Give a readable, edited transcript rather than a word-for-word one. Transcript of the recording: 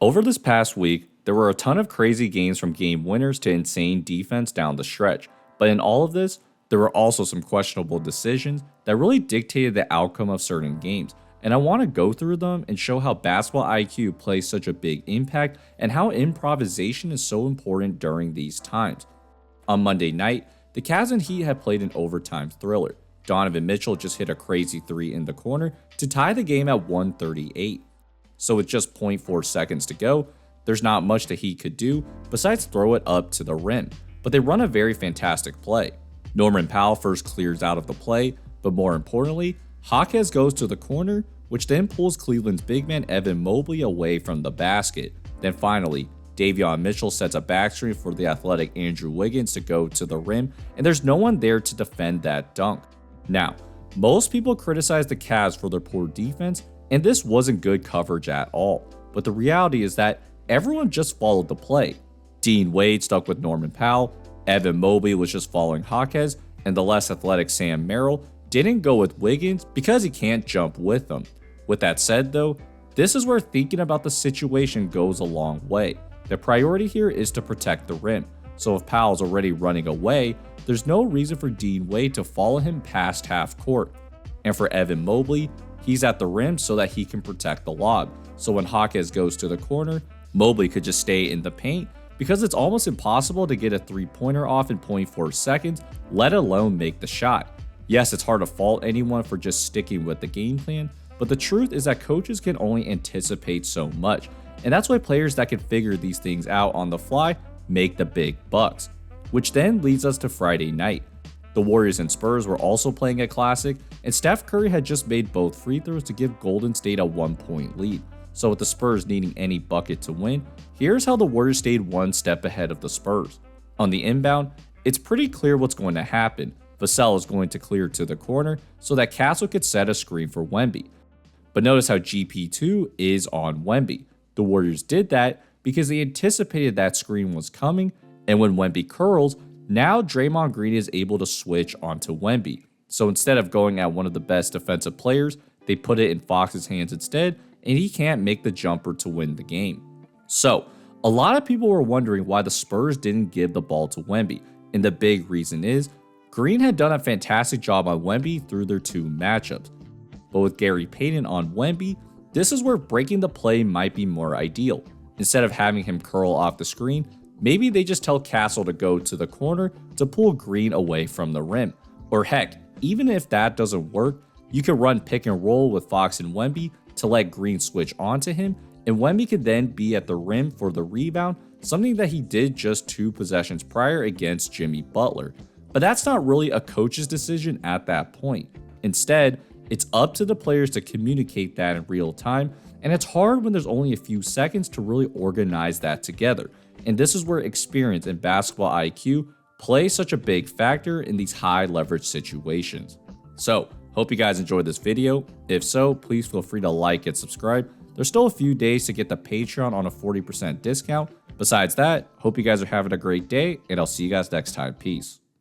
Over this past week, there were a ton of crazy games from game winners to insane defense down the stretch, but in all of this, there were also some questionable decisions that really dictated the outcome of certain games, and I want to go through them and show how basketball IQ plays such a big impact and how improvisation is so important during these times. On Monday night, the Cavs and Heat had played an overtime thriller. Donovan Mitchell just hit a crazy 3 in the corner to tie the game at 138. So with just 0.4 seconds to go, there's not much the Heat could do besides throw it up to the rim, but they run a very fantastic play. Norman Powell first clears out of the play, but more importantly, Jaquez goes to the corner, which then pulls Cleveland's big man Evan Mobley away from the basket. Then finally, Davion Mitchell sets a backscreen for the athletic Andrew Wiggins to go to the rim, and there's no one there to defend that dunk. Now, most people criticize the Cavs for their poor defense, and this wasn't good coverage at all, but the reality is that everyone just followed the play. Dean Wade stuck with Norman Powell, Evan Mobley was just following Jaquez, and the less athletic Sam Merrill didn't go with Wiggins because he can't jump with them. With that said though, this is where thinking about the situation goes a long way. The priority here is to protect the rim, so if Powell's already running away, there's no reason for Dean Wade to follow him past half court. And for Evan Mobley, he's at the rim so that he can protect the lob, so when Jaquez goes to the corner, Mobley could just stay in the paint because it's almost impossible to get a 3-pointer off in 0.4 seconds, let alone make the shot. Yes, it's hard to fault anyone for just sticking with the game plan, but the truth is that coaches can only anticipate so much, and that's why players that can figure these things out on the fly make the big bucks. Which then leads us to Friday night. The Warriors and Spurs were also playing a classic, and Steph Curry had just made both free throws to give Golden State a 1-point lead. So with the Spurs needing any bucket to win, here's how the Warriors stayed one step ahead of the Spurs. On the inbound, it's pretty clear what's going to happen. Vassell is going to clear to the corner so that Castle could set a screen for Wemby. But notice how GP2 is on Wemby. The Warriors did that because they anticipated that screen was coming, and when Wemby curls, now Draymond Green is able to switch onto Wemby. So instead of going at one of the best defensive players, they put it in Fox's hands instead, and he can't make the jumper to win the game. So, a lot of people were wondering why the Spurs didn't give the ball to Wemby, and the big reason is Green had done a fantastic job on Wemby through their 2 matchups. But with Gary Payton on Wemby, this is where breaking the play might be more ideal. Instead of having him curl off the screen, maybe they just tell Castle to go to the corner to pull Green away from the rim. Or heck, even if that doesn't work, you can run pick and roll with Fox and Wemby to let Green switch onto him, and Wemby could then be at the rim for the rebound, something that he did just 2 possessions prior against Jimmy Butler. But that's not really a coach's decision at that point. Instead, it's up to the players to communicate that in real time, and it's hard when there's only a few seconds to really organize that together. And this is where experience and basketball IQ play such a big factor in these high leverage situations. So, hope you guys enjoyed this video. If so, please feel free to like and subscribe. There's still a few days to get the Patreon on a 40% discount. Besides that, hope you guys are having a great day, and I'll see you guys next time. Peace.